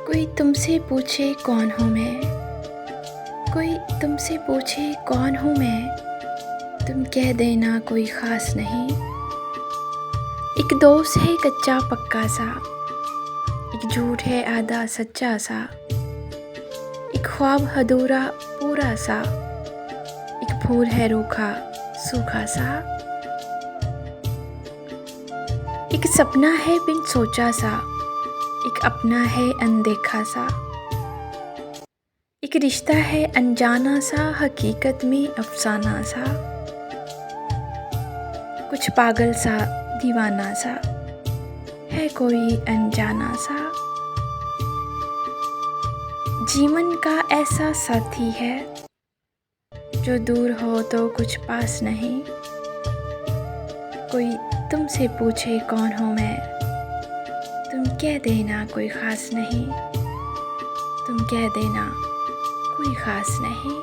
कोई तुमसे पूछे कौन हूँ मैं, कोई तुमसे पूछे कौन हूँ मैं, तुम कह देना कोई ख़ास नहीं। एक दोस्त है कच्चा पक्का सा, एक झूठ है आधा सच्चा सा, एक ख्वाब अधूरा पूरा सा, एक फूल है रूखा सूखा सा, एक सपना है बिन सोचा सा, एक अपना है अनदेखा सा, एक रिश्ता है अनजाना सा हकीकत में अफसाना सा, कुछ पागल सा दीवाना सा है कोई अनजाना सा। जीवन का ऐसा साथी है जो दूर हो तो कुछ पास नहीं। कोई तुमसे पूछे कौन हूँ मैं, तुम कह देना कोई ख़ास नहीं, तुम कह देना कोई ख़ास नहीं।